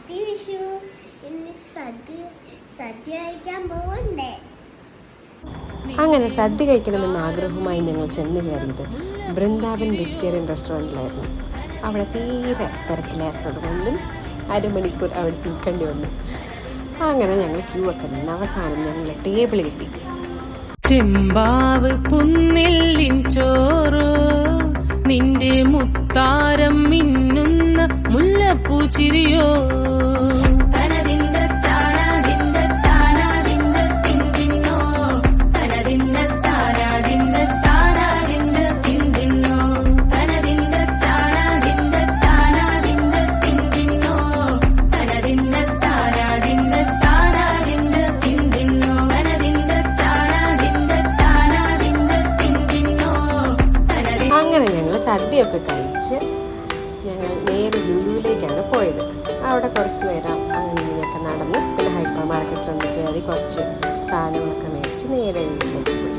Happy Vishu. ഇന്ന് സദ്യ കഴിക്കാൻ പോകണ്ടേ? അങ്ങനെ സദ്യ കഴിക്കണമെന്ന ആഗ്രഹവുമായി ഞങ്ങൾ ചെന്ന് കയറിയത് ബൃന്ദാവൻ വെജിറ്റേറിയൻ റെസ്റ്റോറൻറ്റിലായിരുന്നു. അവിടെ തീരെ തിരക്കിലായിരുന്നതുകൊണ്ടും അരമണിക്കൂർ അവിടെ നിൽക്കേണ്ടി വന്നു. അങ്ങനെ ഞങ്ങൾ ക്യൂ ഒക്കെ നിന്ന് അവസാനം ഞങ്ങൾ ടേബിൾ കിട്ടി. ചെമ്പാവ് പുന്നെല്ലിൻ ചോറോ, നിന്റെ മുത്താരം മിന്നുന്ന മുല്ലപ്പൂച്ചിരിയോ, അങ്ങനെ ഞങ്ങൾ സദ്യയൊക്കെ കഴിച്ച് ഞങ്ങൾ നേരെ ലുലുവിലേക്കാണ് പോയത്. അവിടെ കുറച്ച് നേരം അങ്ങനെ ഇങ്ങനെയൊക്കെ നടന്ന് പിന്നെ ഹൈപ്പർ മാർക്കറ്റിലൊന്ന് കയറി കുറച്ച് സാധനങ്ങളൊക്കെ മേടിച്ച് നേരെ വീട്ടിലേക്ക് പോയി.